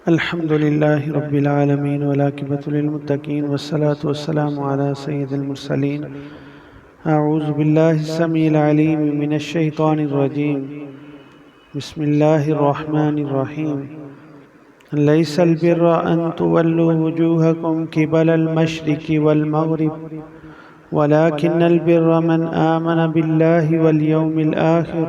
الحمد لله رب العالمين والعاقبة للمتقين والصلاة والسلام على سيد المرسلين. أعوذ بالله السميع العليم من الشيطان الرجيم. بسم الله الرحمن الرحيم. ليس البر أن تولوا وجوهكم قبل المشرق والمغرب ولكن البر من آمن بالله واليوم الآخر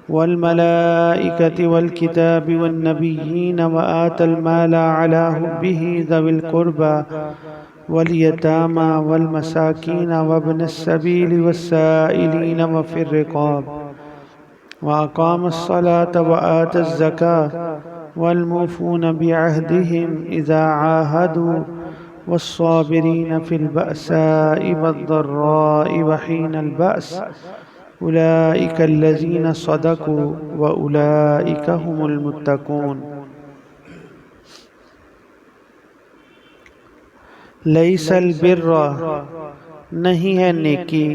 والملائكة والكتاب والنبيين وآتى المال على حبه ذوي القربى واليتامى والمساكين وابن السبيل والسائلين وفي الرقاب وأقام الصلاة وآتى الزكاة والموفون بعهدهم إذا عاهدوا والصابرين في البأساء والضراء وحين البأس أولئك الذين صدقوا وأولئك هم المتقون. لیس البر نہیں ہے نیکی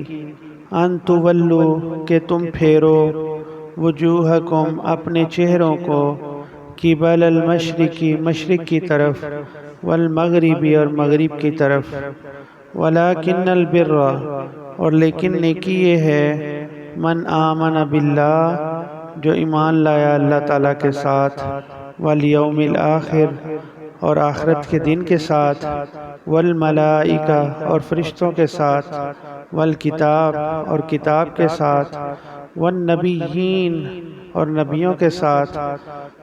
ان تولو کہ تم پھیرو وجوہکم اپنے چہروں کو قبل المشرقی مشرق کی طرف والمغربی اور مغرب کی طرف ولکن البر اور لیکن نیکی یہ ہے من آمن باللہ جو ایمان لایا اللہ تعالیٰ کے ساتھ والیوم الآخر اور آخرت کے دن کے ساتھ والملائکہ اور فرشتوں کے ساتھ والکتاب اور کتاب کے ساتھ والنبیین اور نبیوں کے ساتھ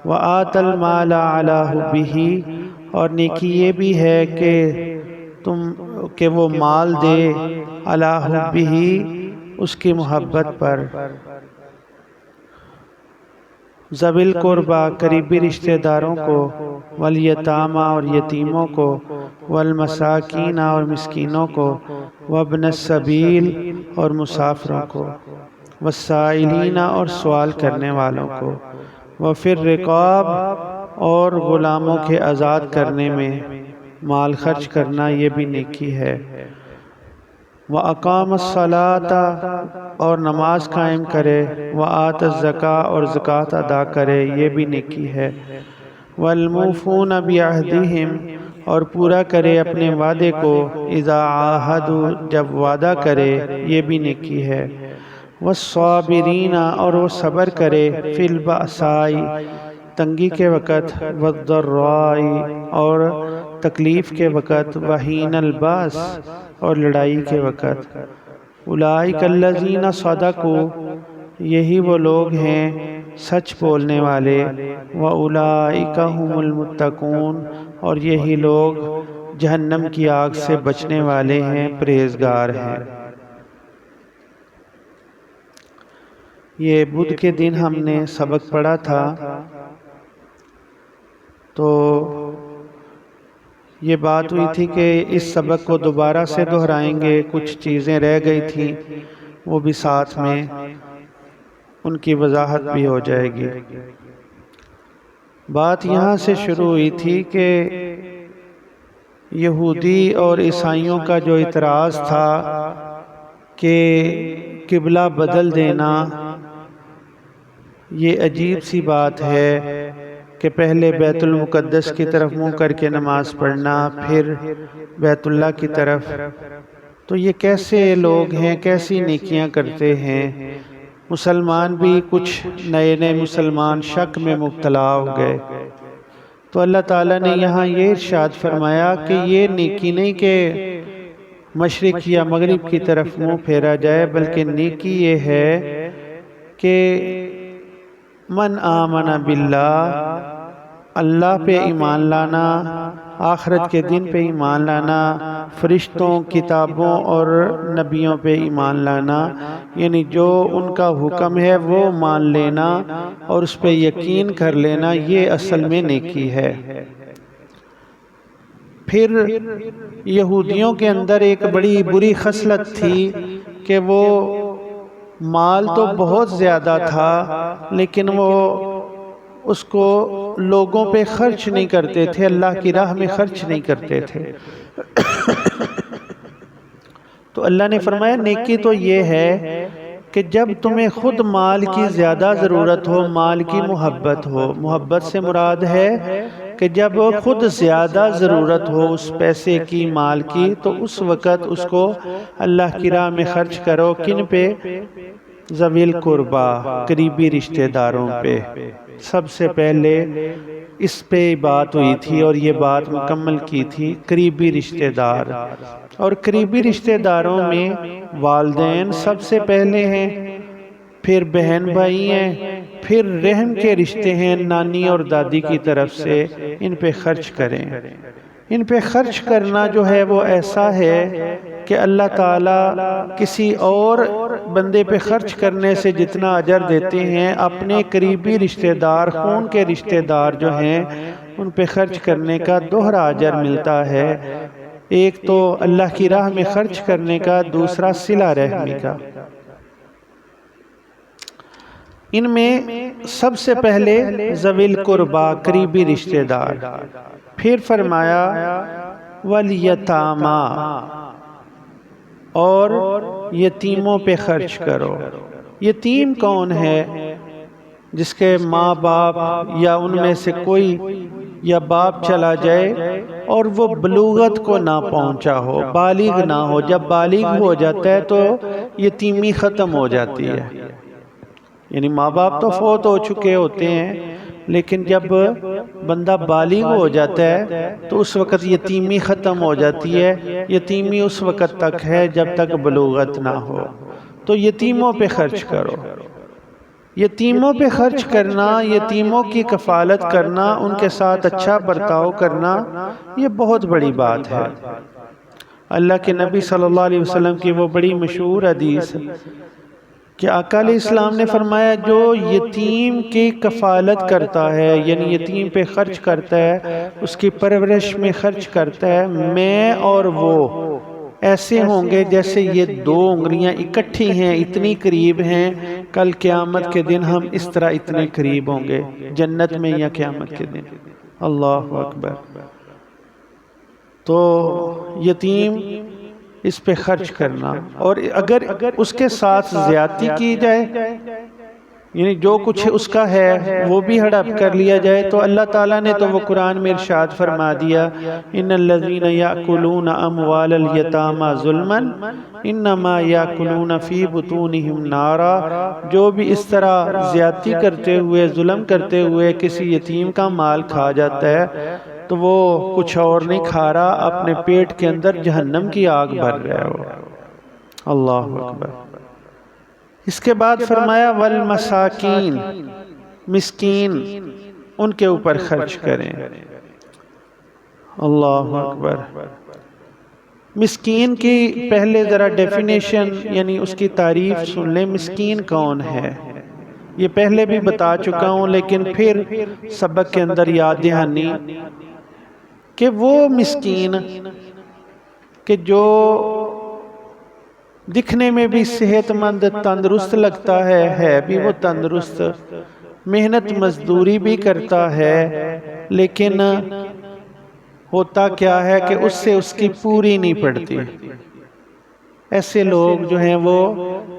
وآت المال علی حبہ اور نیکی یہ بھی ہے کہ وہ مال دے علی حبہ اس کی محبت پر ذوی القربى قریبی رشتہ داروں کو والیتامى اور یتیموں کو والمساکین اور مسکینوں کو وابن السبیل اور مسافروں کو والسائلین اور سوال کرنے والوں کو وفی الرقاب اور غلاموں کے آزاد کرنے میں مال خرچ کرنا یہ بھی نیکی ہے وَأَقَامَ الصَّلَاةَ اور نماز قائم کرے وَآتَ الزَّكَاةَ اور زکوٰۃ ادا کرے یہ بھی نیکی ہے وَالْمُوفُونَ بِعَهْدِهِمْ اور پورا کرے اپنے وعدے کو اذا عاہدوا جب وعدہ کرے یہ بھی نیکی ہے وَالصَّابِرِينَ اور وہ صبر کرے فِي الْبَأْسَاءِ تنگی کے وقت وَالضَّرَّاءِ اور تکلیف کے وقت وحین الباس اور لڑائی کے وقت اولئک الذین صدقوا یہی وہ لوگ ہیں سچ بولنے والے واولئک هم المتقون اور یہی لوگ جہنم کی آگ سے بچنے والے ہیں پرہیزگار ہیں۔ یہ بدھ کے دن ہم نے سبق پڑھا تھا، تو یہ بات ہوئی تھی کہ اس سبق کو دوبارہ سے دہرائیں گے، کچھ چیزیں رہ گئی تھیں وہ بھی ساتھ میں ان کی وضاحت بھی ہو جائے گی۔ بات یہاں سے شروع ہوئی تھی کہ یہودی اور عیسائیوں کا جو اعتراض تھا کہ قبلہ بدل دینا یہ عجیب سی بات ہے کہ پہلے بیت المقدس کی طرف منہ کر کے نماز پڑھنا پھر بیت اللہ کی طرف، تو یہ کیسے لوگ ہیں، کیسی نیکیاں کرتے ہیں۔ مسلمان بھی کچھ نئے مسلمان شک میں مبتلا ہو گئے، تو اللہ تعالیٰ نے یہاں یہ ارشاد فرمایا کہ یہ نیکی نہیں کہ مشرق یا مغرب کی طرف منہ پھیرا جائے، بلکہ نیکی یہ ہے کہ من آمن باللہ اللہ پہ ایمان لانا، آخرت کے دن پہ ایمان لانا، فرشتوں، کتابوں اور نبیوں پہ ایمان لانا، یعنی جو ان کا حکم ہے وہ مان لینا اور اس پہ یقین کر لینا، یہ اصل میں نیکی ہے۔ پھر یہودیوں کے اندر ایک بڑی بری خصلت تھی کہ وہ مال تو بہت زیادہ تھا لیکن وہ اس کو لوگوں پہ خرچ نہیں کرتے تھے، اللہ کی راہ میں خرچ نہیں کرتے تھے۔ تو اللہ نے فرمایا نیکی تو یہ ہے کہ جب تمہیں خود مال کی زیادہ ضرورت ہو، مال کی محبت ہو، محبت سے مراد ہے کہ جب خود زیادہ ضرورت ہو اس پیسے کی، مال کی، تو اس وقت اس کو اللہ کی راہ میں خرچ کرو۔ کن پہ؟ ذوی القربا، قریبی رشتہ داروں پہ۔ سب سے پہلے اس پہ بات ہوئی تھی اور یہ بات مکمل کی تھی، قریبی رشتہ دار۔ اور قریبی رشتہ داروں میں والدین سب سے پہلے ہیں، پھر بہن بھائی ہیں، پھر رحم کے رشتے ہیں نانی اور دادی کی طرف سے۔ ان پہ خرچ کریں۔ ان پہ خرچ کرنا جو ہے وہ ایسا ہے کہ اللہ تعالیٰ کسی اور بندے پہ خرچ کرنے سے جتنا اجر دیتے ہیں، اپنے قریبی رشتہ دار، خون کے رشتہ دار جو ہیں ان پہ خرچ کرنے کا دوہرا اجر ملتا ہے۔ ایک تو اللہ کی راہ میں خرچ کرنے کا، دوسرا صلہ رحمی کا۔ ان میں سب سے پہلے ذوی القربا، قریبی رشتہ دار۔ پھر فرمایا والیتاما، اور یتیموں پہ خرچ کرو۔ یتیم کون ہے؟ جس کے ماں باپ یا ان میں سے کوئی یا باپ چلا جائے اور وہ بلوغت کو نہ پہنچا ہو، بالغ نہ ہو۔ جب بالغ ہو جاتا ہے تو یتیمی ختم ہو جاتی ہے، یعنی ماں باپ تو فوت ہو چکے ہوتے ہیں، لیکن جب بندہ بالغ ہو جاتا ہے تو اس وقت یتیمی ختم ہو جاتی ہے۔ یتیمی اس وقت تک ہے جب تک بلوغت نہ ہو۔ تو یتیموں پہ خرچ کرو۔ یتیموں پہ خرچ کرنا، یتیموں کی کفالت کرنا، ان کے ساتھ اچھا برتاؤ کرنا، یہ بہت بڑی بات ہے۔ اللہ کے نبی صلی اللہ علیہ وسلم کی وہ بڑی مشہور حدیث کہ آقا علیہ السلام نے فرمایا، جو یتیم کی کفالت کرتا ہے، یعنی یتیم پہ خرچ کرتا ہے، اس کی پرورش میں خرچ کرتا ہے، میں اور وہ ایسے ہوں گے جیسے یہ دو انگلیاں اکٹھی ہیں، اتنی قریب ہیں۔ کل قیامت کے دن ہم اس طرح اتنے قریب ہوں گے، جنت میں یا قیامت کے دن۔ اللہ اکبر۔ تو یتیم، اس پہ خرچ کرنا، اور اگر اس کے ساتھ زیادتی کی جائے، یعنی جو کچھ اس کا ہے وہ بھی ہڑپ کر لیا جائے، تو اللہ تعالیٰ نے تو وہ قرآن میں ارشاد فرما دیا، ان الذین یأکلون اموال الیتامی ظلما انما یأکلون فی بطونہم نارا۔ جو بھی اس طرح زیادتی کرتے ہوئے، ظلم کرتے ہوئے کسی یتیم کا مال کھا جاتا ہے تو وہ کچھ اور نہیں کھا رہا، اپنے پیٹ کے اندر جہنم کی آگ بھر رہا ہے وہ۔ اللہ اکبر۔ اس کے بعد فرمایا والمساکین، مسکین، ان کے اوپر خرچ کریں۔ اللہ اکبر۔ مسکین کی پہلے ذرا ڈیفینیشن، یعنی اس کی تعریف سن لیں۔ مسکین کون ہے؟ یہ پہلے بھی بتا چکا ہوں، لیکن پھر سبق کے اندر یاد دہانی کہ وہ مسکین کہ جو دکھنے میں بھی صحت مند، تندرست لگتا ہے بھی وہ تندرست، محنت مزدوری بھی کرتا ہے، لیکن ہوتا کیا ہے کہ اس سے اس کی پوری نہیں پڑتی۔ ایسے لوگ جو ہیں وہ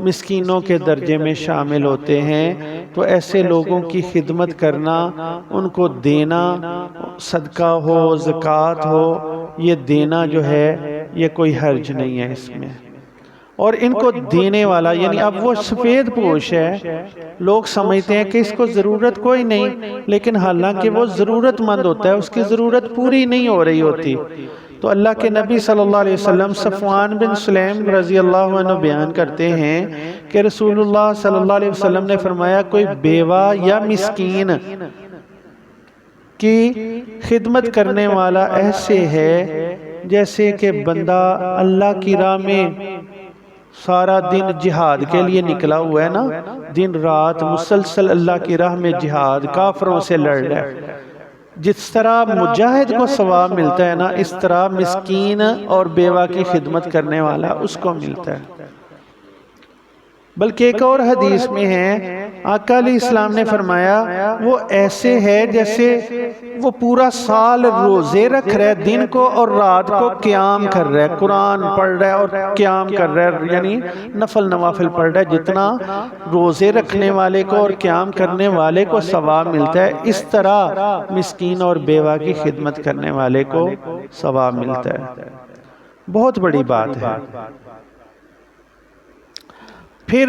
مسکینوں کے درجے میں شامل ہوتے ہیں۔ تو ایسے لوگوں کی خدمت کرنا، ان کو دینا، صدقہ ہو، زکوٰۃ ہو، یہ دینا جو ہے یہ کوئی حرج نہیں ہے اس میں۔ اور ان کو دینے والا، یعنی اب وہ سفید پوش ہے، لوگ سمجھتے ہیں کہ اس کو ضرورت کوئی نہیں، لیکن حالانکہ وہ ضرورت مند ہوتا ہے، اس کی ضرورت پوری نہیں ہو رہی ہوتی۔ تو اللہ کے نبی صلی اللہ علیہ وسلم، صفوان بن سلیم رضی اللہ عنہ بیان کرتے ہیں کہ رسول اللہ صلی اللہ علیہ وسلم نے فرمایا، کوئی بیوہ یا مسکین کی خدمت کرنے والا ایسے ہے جیسے کہ بندہ اللہ کی راہ میں سارا دن جہاد کے لیے نکلا ہوا ہے نا، دن رات مسلسل اللہ کی راہ میں جہاد، کافروں سے لڑ رہا ہے۔ جس طرح مجاہد کو ثواب ملتا ہے نا، اس طرح مسکین اور بیوہ کی خدمت کرنے والا اس کو ملتا ہے۔ بلکہ ایک اور حدیث میں ہے آقا علیہ السلام نے فرمایا وہ ایسے ہے جیسے وہ پورا سال روزے رکھ رہا ہے، دن کو اور رات کو قیام کر رہا ہے، قرآن پڑھ رہا ہے اور قیام کر رہا ہے، یعنی نفل نوافل پڑھ رہا ہے۔ جتنا روزے رکھنے والے کو اور قیام کرنے والے کو ثواب ملتا ہے، اس طرح مسکین اور بیوہ کی خدمت کرنے والے کو ثواب ملتا ہے۔ بہت بڑی بات ہے۔ پھر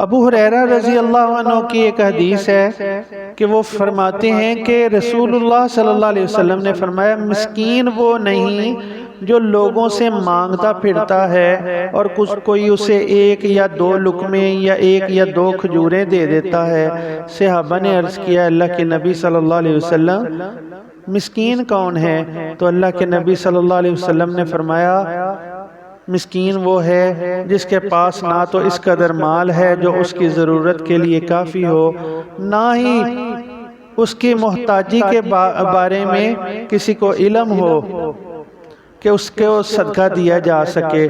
ابو ہریرہ رضی اللہ عنہ کی ایک حدیث ہے کہ وہ فرماتے ہیں کہ رسول اللہ صلی اللہ علیہ وسلم نے فرمایا مسکین وہ نہیں جو لوگوں سے مانگتا پھرتا ہے اور کوئی اسے ایک یا دو لقمے یا ایک یا دو کھجوریں دے دیتا ہے۔ صحابہ نے عرض کیا اللہ کے نبی صلی اللہ علیہ وسلم مسکین کون ہے؟ تو اللہ کے نبی صلی اللہ علیہ وسلم نے فرمایا مسکین وہ ہے جس کے پاس نہ تو اس قدر مال ہے جو اس کی ضرورت کے لیے کافی ہو، نہ ہی اس کی محتاجی کے بارے میں کسی کو علم ہو کہ اس کو صدقہ دیا جا سکے،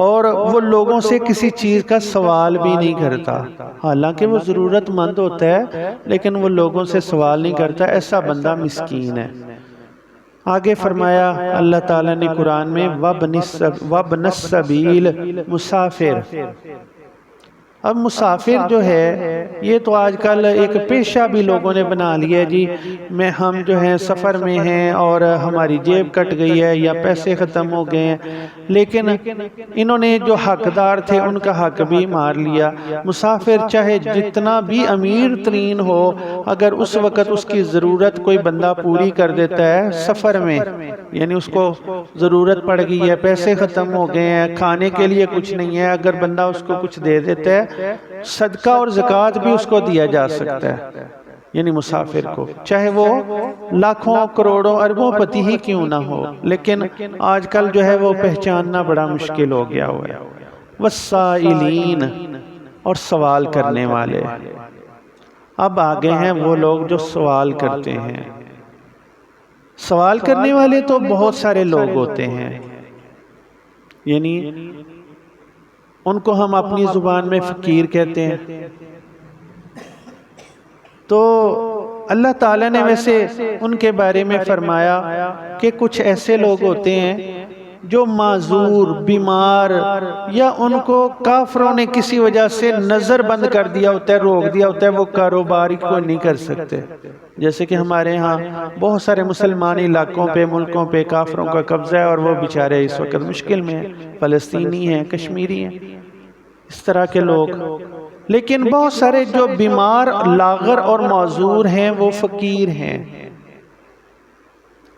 اور وہ لوگوں سے کسی چیز کا سوال بھی نہیں کرتا، حالانکہ وہ ضرورت مند ہوتا ہے لیکن وہ لوگوں سے سوال نہیں کرتا۔ ایسا بندہ مسکین ہے۔ آگے فرمایا اللہ تعالیٰ نے قرآن میں وَابْنَ السَّبِيلِ مسافر۔ اب مسافر جو ہے یہ تو آج کل ایک پیشہ بھی لوگوں نے بنا لیا ہے جی، ہم جو ہیں سفر میں ہیں اور ہماری جیب کٹ گئی ہے یا پیسے ختم ہو گئے ہیں، لیکن انہوں نے جو حقدار تھے ان کا حق بھی مار لیا۔ مسافر چاہے جتنا بھی امیر ترین ہو، اگر اس وقت اس کی ضرورت کوئی بندہ پوری کر دیتا ہے سفر میں، یعنی اس کو ضرورت پڑ گئی ہے، پیسے ختم ہو گئے ہیں، کھانے کے لیے کچھ نہیں ہے، اگر بندہ اس کو کچھ دے دیتا ہے صدقہ اور زکوٰۃ بھی اس کو دیا جا سکتا ہے، یعنی مسافر کو، چاہے وہ لاکھوں کروڑوں اربوں پتی ہی کیوں نہ ہو، لیکن آج کل جو ہے وہ پہچاننا بڑا مشکل ہو گیا ہوا ہے۔ والسائلین، اور سوال کرنے والے۔ اب آگے ہیں وہ لوگ جو سوال کرتے ہیں۔ سوال کرنے والے تو بہت سارے لوگ ہوتے ہیں، یعنی ان کو ہم اپنی زبان میں فقیر کہتے ہیں۔ تو اللہ تعالیٰ نے ویسے ان کے بارے میں فرمایا کہ کچھ ایسے لوگ ہوتے ہیں جو معذور، بیمار، یا ان کو کافروں نے کسی وجہ سے نظر بند کر دیا ہوتا ہے، روک دیا ہوتا ہے، وہ کاروبار کوئی نہیں کر سکتے۔ جیسے کہ ہمارے ہاں بہت سارے مسلمان علاقوں پہ، ملکوں پہ کافروں کا قبضہ ہے اور وہ بیچارے اس وقت مشکل میں ہیں، فلسطینی ہیں، کشمیری ہیں، اس طرح کے لوگ۔ لیکن بہت سارے جو بیمار، لاغر اور معذور ہیں وہ فقیر ہیں،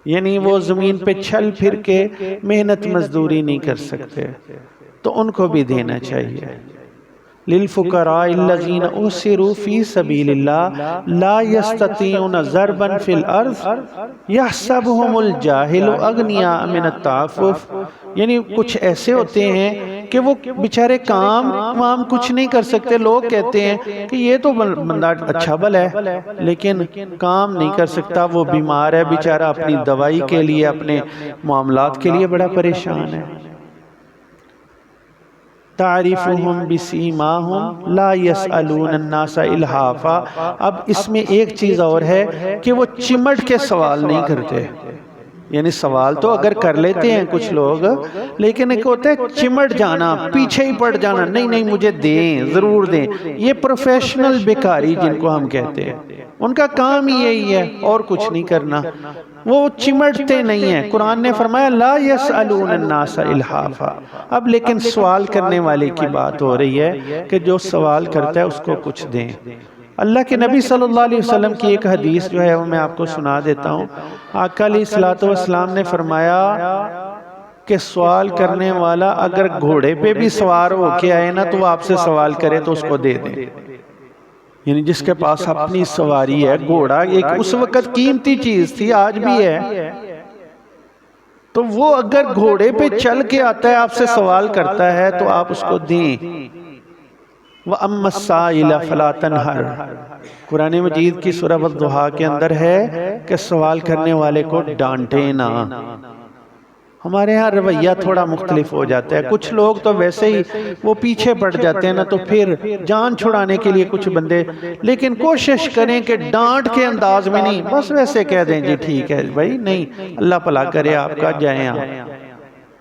یعنی وہ زمین پہ چھل پھر کے محنت مزدوری نہیں کر سکتے، تو ان کو بھی دینا چاہیے۔ للفقراء الذین احصروا فی سبیل اللہ لا یستطیعون ضربا فی الارض یحسبہم الجاہل اغنیاء من التعفف، یعنی کچھ ایسے ہوتے ہیں کہ وہ بیچارے کام کچھ نہیں کر سکتے، لوگ کہتے ہیں کہ یہ تو بندہ اچھا بھلا ہے لیکن کام نہیں کر سکتا، وہ بیمار ہے بیچارہ، اپنی دوائی کے لیے، اپنے معاملات کے لیے بڑا پریشان ہے۔ تعریفہم بسیماہم لا یسألون الناس الحافا۔ اب اس میں ایک چیز اور ہے کہ وہ چمٹ کے سوال نہیں کرتے، یعنی سوال تو اگر کر لیتے ہیں کچھ لوگ، لیکن ایک ہوتا ہے چمٹ جانا، پیچھے ہی پڑ جانا، نہیں نہیں مجھے دیں، ضرور دیں۔ یہ پروفیشنل بیکاری جن کو ہم کہتے ہیں، ان کا کام ہی یہی ہے اور کچھ نہیں کرنا، وہ چمٹتے نہیں ہیں۔ قرآن نے فرمایا لا یسألون الناس الحافا۔ اب لیکن سوال کرنے والے کی بات ہو رہی ہے کہ جو سوال کرتا ہے اس کو کچھ دیں۔ اللہ کے نبی صلی اللہ علیہ وسلم کی ایک حدیث جو ہے وہ میں آپ کو سنا دیتا ہوں۔ آقا علیہ السلام نے فرمایا کہ سوال کرنے والا اگر گھوڑے پہ بھی سوار ہو کے آئے نا تو وہ آپ سے سوال کرے تو اس کو دے دیں، یعنی جس کے پاس اپنی سواری ہے، گھوڑا ایک اس وقت قیمتی چیز تھی، آج بھی ہے، تو وہ اگر گھوڑے پہ چل کے آتا ہے آپ سے سوال کرتا ہے تو آپ اس کو دیں۔ وَأَمَّا السَّائِلَ فَلَا تَنْهَرْ، قرآن مجید کی سورہ والضحیٰ کے اندر ہے کہ سوال کرنے والے کو ڈانٹے نہ، ہمارے ہاں رویہ تھوڑا مختلف ہو جاتا ہے. کچھ لوگ تو ویسے ہی وہ پیچھے پڑ جاتے ہیں نا، تو پھر جان چھڑانے کے لیے کچھ بندے، لیکن کوشش کریں کہ ڈانٹ کے انداز میں نہیں، بس ویسے کہہ دیں جی ٹھیک ہے بھائی، نہیں، اللہ بھلا کرے آپ کا، جائیں آپ.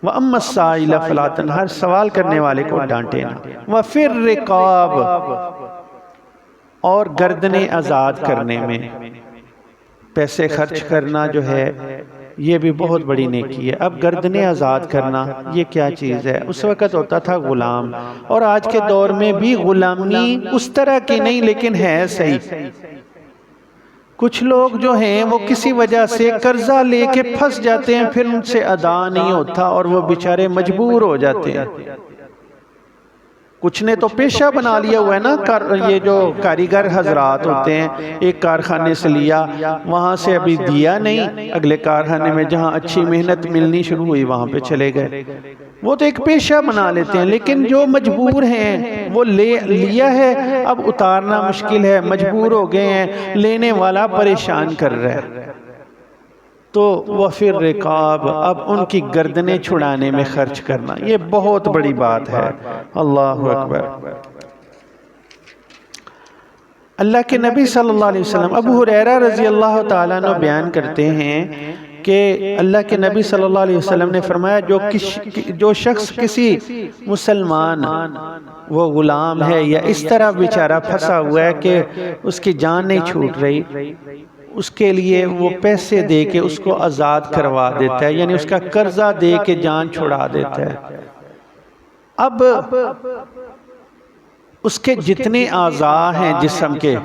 وَأَمَّا السَّائِلَ فَلَا تَنْهَرْ، ہر سوال کرنے والے کو ڈانٹے نہ. وَفِي الرِّقَابِ، اور گردنیں آزاد کرنے میں، پیسے خرچ کرنا جو ہے یہ بھی بہت بڑی نیکی ہے. اب گردنیں آزاد کرنا یہ کیا چیز ہے؟ اس وقت ہوتا تھا غلام، اور آج کے دور میں بھی غلامی اس طرح کی نہیں، لیکن ہے صحیح. کچھ لوگ جو ہیں وہ کسی وجہ سے قرضہ لے کے پھنس جاتے ہیں، پھر ان سے ادا نہیں ہوتا اور وہ بیچارے مجبور ہو جاتے ہیں. کچھ نے تو پیشہ بنا لیا ہوا ہے نا، یہ جو کاریگر حضرات ہوتے ہیں، ایک کارخانے سے لیا، وہاں سے ابھی دیا نہیں، اگلے کارخانے میں جہاں اچھی محنت ملنی شروع ہوئی وہاں پہ چلے گئے. وہ تو ایک پیشہ بنا لیتے ہیں، لیکن جو مجبور ہیں وہ لیا ہے، اب اتارنا مشکل ہے، مجبور ہو گئے ہیں، لینے والا پریشان کر رہا ہے. تو وَفِي الرِّقَابِ، اب ان کی گردنیں چھڑانے میں خرچ کرنا، یہ بہت بڑی بات ہے. اللہ اکبر. اللہ کے نبی صلی اللہ علیہ وسلم، ابو ہریرہ رضی اللہ تعالیٰ عنہ بیان کرتے ہیں کہ اللہ کے نبی صلی اللہ علیہ وسلم نے فرمایا جو شخص کسی مسلمان، وہ غلام ہے یا اس طرح بیچارہ پھنسا ہوا ہے کہ اس کی جان نہیں چھوٹ رہی، اس کے لیے وہ پیسے دے کے اس کو آزاد کروا دیتا ہے، یعنی اس کا قرضہ دے کے جان چھڑا دیتا ہے. اب اس کے جتنے اعضاء ہیں جسم کے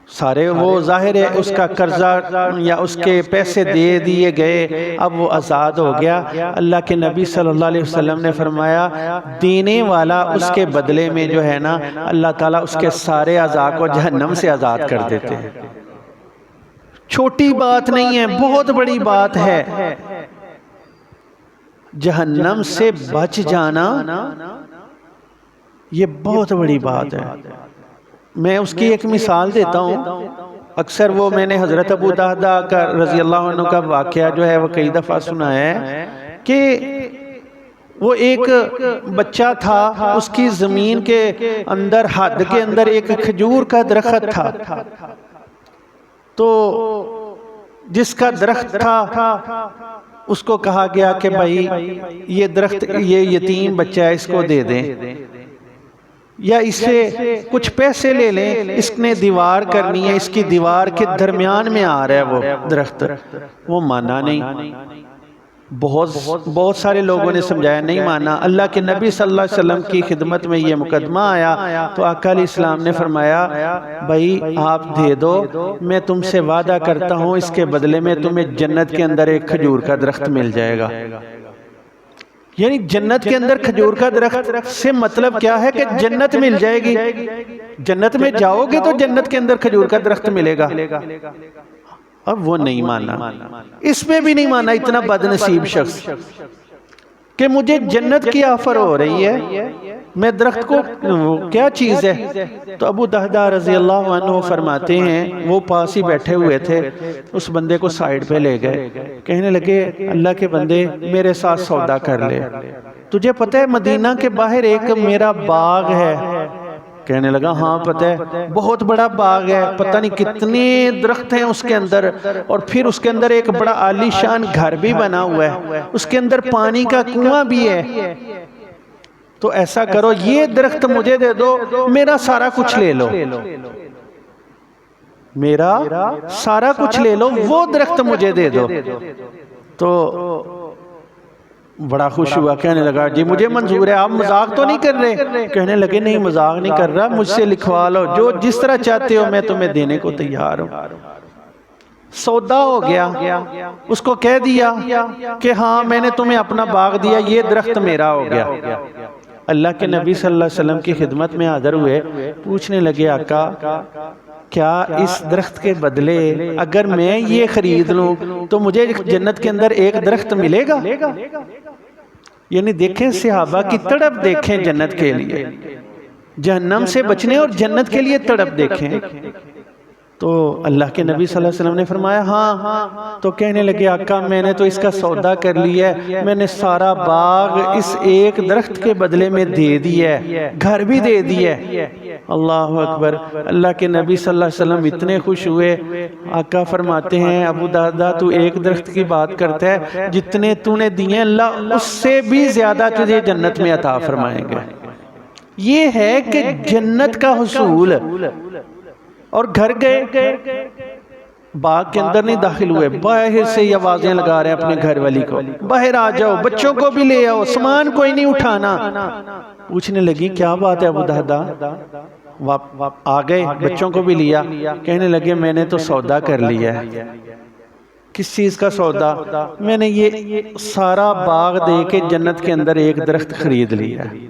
سارے، وہ ظاہر ہے اس کا قرضہ یا اس کے پیسے دے دیے گئے، اب وہ آزاد ہو گیا. اللہ کے نبی صلی اللہ علیہ وسلم نے فرمایا دینے والا اس کے بدلے میں جو ہے نا، اللہ تعالیٰ اس کے سارے اعضاء کو جہنم سے آزاد کر دیتے ہیں. چھوٹی بات نہیں ہے، بہت بڑی بات ہے. جہنم سے بچ جانا یہ بہت بڑی بات ہے. میں اس کی ایک مثال دیتا ہوں. اکثر وہ میں نے حضرت ابو دہدہ کا رضی اللہ عنہ کا واقعہ جو ہے وہ کئی دفعہ سنا ہے کہ وہ ایک بچہ تھا، اس کی زمین کے اندر، حد کے اندر ایک کھجور کا درخت تھا. تو جس کا درخت تھا اس کو کہا گیا کہ بھائی یہ درخت، یہ یتیم بچہ ہے، اس کو دے دیں یا اس سے کچھ پیسے لے لیں، اس نے دیوار کرنی ہے، اس کی دیوار کے درمیان میں آ رہا ہے وہ درخت. وہ مانا نہیں. بہت سارے لوگوں نے سمجھایا، نہیں مانا. اللہ کے نبی صلی اللہ علیہ وسلم کی خدمت میں یہ مقدمہ آیا تو آقا علیہ السلام نے فرمایا بھائی آپ دے دو، میں تم سے وعدہ کرتا ہوں اس کے بدلے میں تمہیں جنت کے اندر ایک کھجور کا درخت مل جائے گا. یعنی جنت کے اندر کھجور کا درخت سے مطلب کیا ہے کہ جنت مل جائے گی. جنت میں جاؤ گے تو جنت کے اندر کھجور کا درخت ملے گا. اب وہ نہیں مانا، اس میں بھی نہیں مانا. اتنا بد نصیب شخص کہ مجھے جنت کی آفر ہو رہی ہے، میں درخت کو کیا چیز ہے. تو ابو دہدہ رضی اللہ عنہ فرماتے ہیں وہ پاس ہی بیٹھے ہوئے تھے، اس بندے کو سائیڈ پہ لے گئے، کہنے لگے اللہ کے بندے میرے ساتھ سودا کر لے، تجھے پتہ ہے مدینہ کے باہر ایک میرا باغ ہے. کہنے لگا ہاں پتہ ہے، بہت بڑا باغ ہے، پتہ نہیں کتنے درخت ہیں اس کے اندر، اور پھر اس کے اندر ایک بڑا عالی شان گھر بھی بنا ہوا ہے، اس کے اندر پانی کا کنواں بھی ہے. تو ایسا کرو یہ درخت مجھے دے دو، میرا سارا کچھ لے لو، میرا سارا کچھ لے لو، وہ درخت مجھے دے دو. تو بڑا خوش ہوا، کہنے لگا جی مجھے منظور ہے، آپ مذاق تو نہیں کر رہے؟ کہنے لگے نہیں مذاق نہیں کر رہا، مجھ سے لکھوا لو، جو جس طرح چاہتے ہو میں تمہیں دینے کو تیار ہوں. سودا ہو گیا، اس کو کہہ دیا کہ ہاں میں نے تمہیں اپنا باغ دیا، یہ درخت میرا ہو گیا. اللہ کے نبی صلی اللہ علیہ وسلم کی خدمت میں حاضر ہوئے، پوچھنے لگے آقا کیا اس درخت کے بدلے اگر میں یہ خرید لوں تو مجھے جنت کے اندر ایک درخت ملے گا؟ یعنی دیکھیں صحابہ کی تڑپ دیکھیں جنت کے لیے، جہنم سے بچنے اور جنت کے لیے تڑپ دیکھیں. تو اللہ کے نبی صلی اللہ علیہ وسلم نے فرمایا ہاں. تو کہنے لگے آقا میں نے تو اس کا سودا کر لیا ہے، میں نے سارا باغ اس ایک درخت کے بدلے میں دے دیا ہے، گھر بھی دے دیا ہے. اللہ اکبر. اللہ کے نبی صلی اللہ علیہ وسلم اتنے خوش ہوئے. آقا فرماتے ہیں ابو درداء تو ایک درخت کی بات کرتا ہے، جتنے تو نے دیے اللہ اس سے بھی زیادہ تجھے جنت میں عطا فرمائیں گے. یہ ہے کہ جنت کا حصول. اور گھر گئے، باغ کے اندر نہیں داخل ہوئے، باہر سے یہ آوازیں لگا رہے ہیں اپنے گھر والی کو، باہر آ جاؤ، بچوں کو بھی لے آؤ، سامان کوئی نہیں اٹھانا. پوچھنے لگی کیا بات ہے ابو درداء؟ آ گئے، بچوں کو بھی لیا. کہنے لگے میں نے تو سودا کر لیا ہے. کس چیز کا سودا؟ میں نے یہ سارا باغ دے کے جنت کے اندر ایک درخت خرید لیا ہے.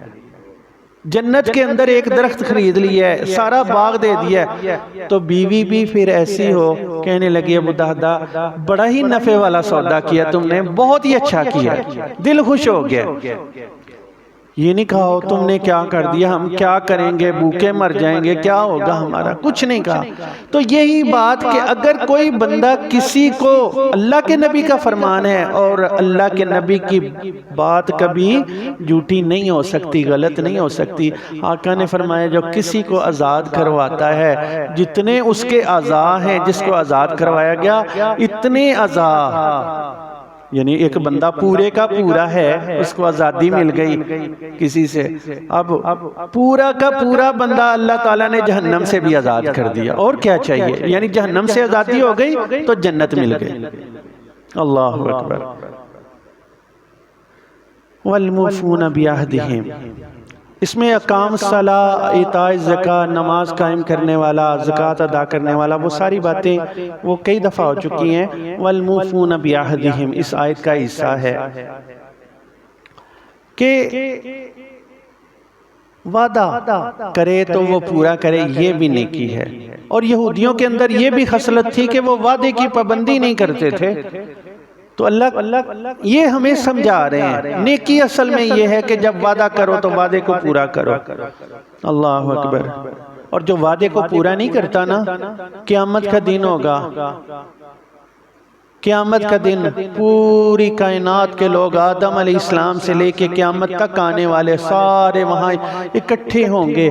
جنت کے اندر ایک درخت خرید لیا ہے، سارا باغ دے دیا ہے. تو بیوی بھی پھر ایسی ہو. کہنے لگی ابو درداء بڑا ہی نفع والا سودا کیا تم نے، بہت ہی اچھا کیا، دل خوش ہو گیا. یہ نہیں کہا تم نے کیا کر دیا، ہم کیا کریں گے، بھوکے مر جائیں گے، کیا ہوگا ہمارا، کچھ نہیں کہا. تو یہی بات کہ اگر کوئی بندہ کسی کو، اللہ کے نبی کا فرمان ہے اور اللہ کے نبی کی بات کبھی جھوٹی نہیں ہو سکتی، غلط نہیں ہو سکتی. آقا نے فرمایا جو کسی کو آزاد کرواتا ہے، جتنے اس کے اعضاء ہیں، جس کو آزاد کروایا گیا اتنے اعضاء، یعنی ایک بندہ پورے کا پورا ہے، اس کو آزادی مل گئی کسی سے، اب پورا کا پورا بندہ اللہ تعالیٰ نے جہنم سے بھی آزاد کر دیا. اور کیا چاہیے، یعنی جہنم سے آزادی ہو گئی تو جنت مل گئی. اللہ اکبر. والموفون بعہدہم، اس میں اقام الصلاۃ، ایتاء الزکوٰۃ، نماز قائم کرنے والا، زکوٰۃ ادا کرنے والا، وہ ساری باتیں وہ کئی دفعہ ہو چکی ہیں. والموفون بعہدہم اس آیت کا حصہ ہے کہ وعدہ کرے تو وہ پورا کرے، یہ بھی نیکی ہے. اور یہودیوں کے اندر یہ بھی خصلت تھی کہ وہ وعدے کی پابندی نہیں کرتے تھے. تو اللہ یہ ہمیں سمجھا رہے ہیں نیکی اصل میں یہ ہے کہ جب وعدہ کرو تو وعدے کو پورا کرو. اللہ اکبر. اور جو وعدے کو پورا نہیں کرتا نا، قیامت کا دن ہوگا، قیامت کا دن پوری کائنات کے لوگ آدم علیہ السلام سے لے کے قیامت تک آنے والے سارے وہاں اکٹھے ہوں گے.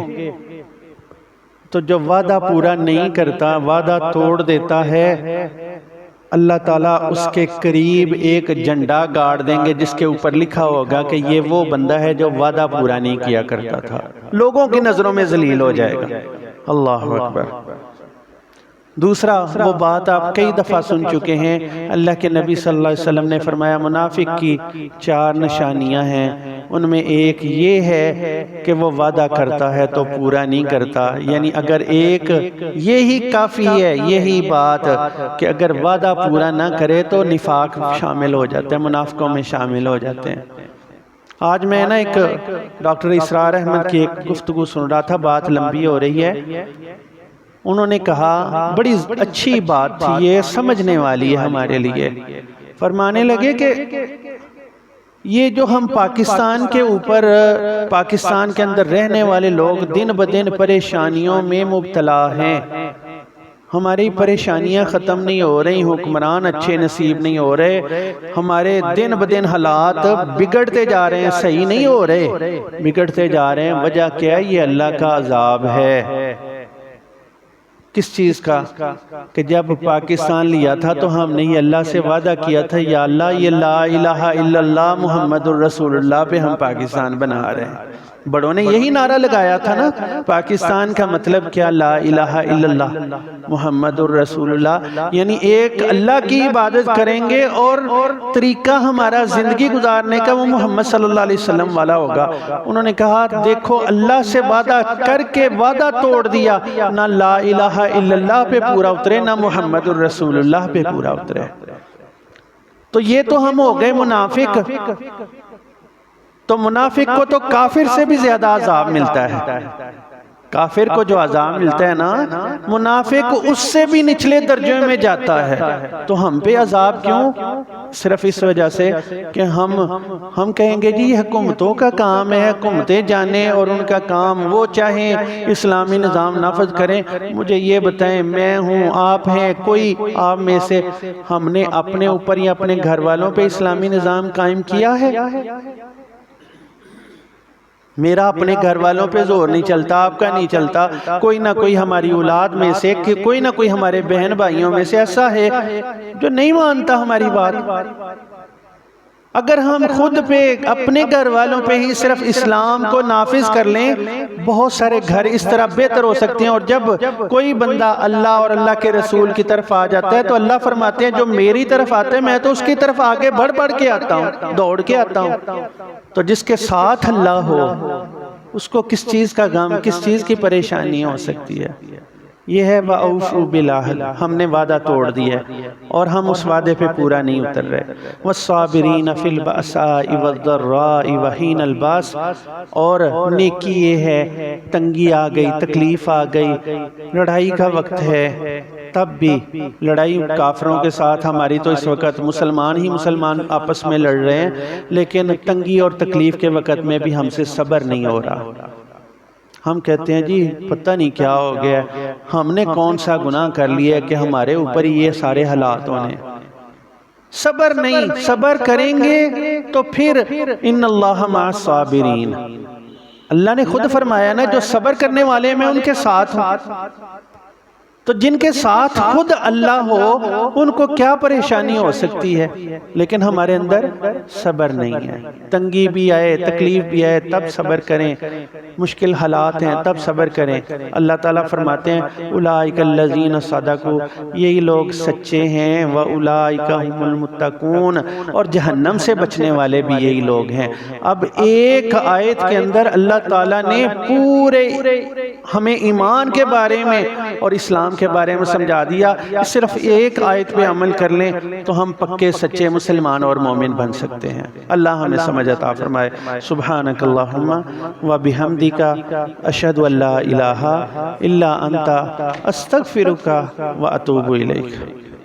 تو جو وعدہ پورا نہیں کرتا، وعدہ توڑ دیتا ہے، اللہ تعالیٰ اس کے قریب ایک جھنڈا گاڑ دیں گے جس کے اوپر لکھا ہوگا کہ یہ وہ بندہ ہے جو وعدہ پورا نہیں کیا کرتا تھا. لوگوں کی نظروں میں ذلیل ہو جائے گا. اللہ اکبر. دوسرا وہ بات آپ کئی دفعہ سن چکے ہیں، اللہ کے نبی صلی اللہ علیہ وسلم نے فرمایا منافق کی 4 نشانیاں ہیں. ان میں ایک یہ ہے کہ وہ وعدہ کرتا ہے تو پورا نہیں کرتا. یعنی اگر ایک یہی کافی ہے، یہی بات کہ اگر وعدہ پورا نہ کرے تو نفاق شامل ہو جاتے ہیں، منافقوں میں شامل ہو جاتے ہیں. آج میں نا ایک ڈاکٹر اسرار احمد کی ایک گفتگو سن رہا تھا، بات لمبی ہو رہی ہے. انہوں نے کہا بڑی اچھی بات تھی، یہ سمجھنے والی ہے ہمارے لیے. فرمانے لگے کہ یہ جو ہم پاکستان کے اوپر، پاکستان کے اندر رہنے والے لوگ دن بدن پریشانیوں میں مبتلا ہیں. ہماری پریشانیاں ختم نہیں ہو رہی، حکمران اچھے نصیب نہیں ہو رہے، ہمارے دن بدن حالات بگڑتے جا رہے ہیں، صحیح نہیں ہو رہے، بگڑتے جا رہے ہیں. وجہ کیا ہے؟ یہ اللہ کا عذاب ہے. کس چیز کا؟ کہ جب پاکستان لیا تھا تو ہم نے یہ اللہ سے وعدہ کیا تھا یا اللہ یہ لا الہ الا اللہ محمد الرسول اللہ پہ ہم پاکستان بنا رہے ہیں. بڑوں نے یہی نعرہ لگایا تھا نا، پاکستان کا مطلب کیا؟ لا الہ الا اللہ محمد الرسول اللہ. یعنی ایک اللہ کی عبادت کریں گے اور طریقہ ہمارا زندگی گزارنے کا وہ محمد صلی اللہ علیہ وسلم والا ہوگا. انہوں نے کہا دیکھو اللہ سے وعدہ کر کے وعدہ توڑ دیا، نہ لا الہ الا اللہ پہ پورا اترے، نہ محمد الرسول اللہ پہ پورا اترے. تو یہ تو ہم ہو گئے منافق. تو منافق کو تو کافر سے بھی زیادہ عذاب ملتا ہے. کافر کو جو عذاب ملتا ہے نا، منافق اس سے بھی نچلے درجے میں جاتا ہے. تو ہم پہ عذاب کیوں؟ صرف اس وجہ سے کہ ہم کہیں گے جی یہ حکومتوں کا کام ہے، حکومتیں جانیں اور ان کا کام، وہ چاہیں اسلامی نظام نافذ کریں. مجھے یہ بتائیں، میں ہوں، آپ ہیں، کوئی آپ میں سے ہم نے اپنے اوپر یا اپنے گھر والوں پہ اسلامی نظام قائم کیا ہے؟ میرا اپنے گھر والوں پہ زور نہیں چلتا، آپ کا نہیں چلتا. کوئی نہ کوئی ہماری اولاد میں سے، کوئی نہ کوئی ہمارے بہن بھائیوں میں سے ایسا ہے جو نہیں مانتا ہماری بات. اگر ہم خود پہ، اپنے گھر والوں پہ ہی صرف اسلام کو نافذ کر لیں، بہت سارے گھر اس طرح بہتر ہو سکتے ہیں. اور جب کوئی بندہ اللہ اور اللہ کے رسول کی طرف آ جاتا ہے تو اللہ فرماتے ہیں جو میری طرف آتا ہے میں تو اس کی طرف آگے بڑھ کے آتا ہوں، دوڑ کے آتا ہوں. تو جس کے ساتھ اللہ ہو اس کو کس چیز کا غم، کس چیز کی پریشانی ہو سکتی ہے؟ یہ ہے وَأَوْفُوا بِالْعَهْدِ، ہم نے وعدہ توڑ دیا ہے اور ہم اس وعدے پہ پورا نہیں اتر رہے. وَالصَّابِرِينَ فِي الْبَأْسَاءِ وَالضَّرَّاءِ وَحِينَ الْبَأْسِ، اور نیکی یہ ہے تنگی آ گئی، تکلیف آ گئی، لڑائی کا وقت ہے، تب بھی لڑائی کافروں کے ساتھ ہماری تو اس وقت مسلمان آپس میں لڑ رہے ہیں، لیکن تنگی اور تکلیف کے وقت میں بھی ہم سے صبر نہیں ہو رہا. ہم کہتے ہیں جی پتہ نہیں کیا ہو گیا، ہم نے کون سا گناہ کر لیا کہ ہمارے اوپر یہ سارے حالات ہونے. صبر نہیں، صبر کریں گے تو پھر ان اللہ مع الصابرین، اللہ نے خود فرمایا نا جو صبر کرنے والے میں ان کے ساتھ ہوں. تو جن کے ساتھ خود اللہ ہو ان کو کیا پریشانی ہو سکتی ہے؟ لیکن ہمارے اندر صبر نہیں ہے. تنگی بھی آئے، تکلیف بھی آئے تب صبر کریں، مشکل حالات ہیں تب صبر کریں. اللہ تعالیٰ فرماتے ہیں اولئک الذین صدقوا، یہی لوگ سچے ہیں، واولئک هم المتقون، اور جہنم سے بچنے والے بھی یہی لوگ ہیں. اب ایک آیت کے اندر اللہ تعالیٰ نے پورے ہمیں ایمان کے بارے میں اور اسلام کے بارے میں سمجھا دیا. صرف ایک آیت پہ عمل کر لیں تو ہم پکے سچے مسلمان اور مومن بن سکتے ہیں. اللہ ہمیں سمجھ عطا فرمائے. سبحانک اللہم و بحمدک، اشہد ان لا الہ الا انت، استغفرک و اتوب الیک.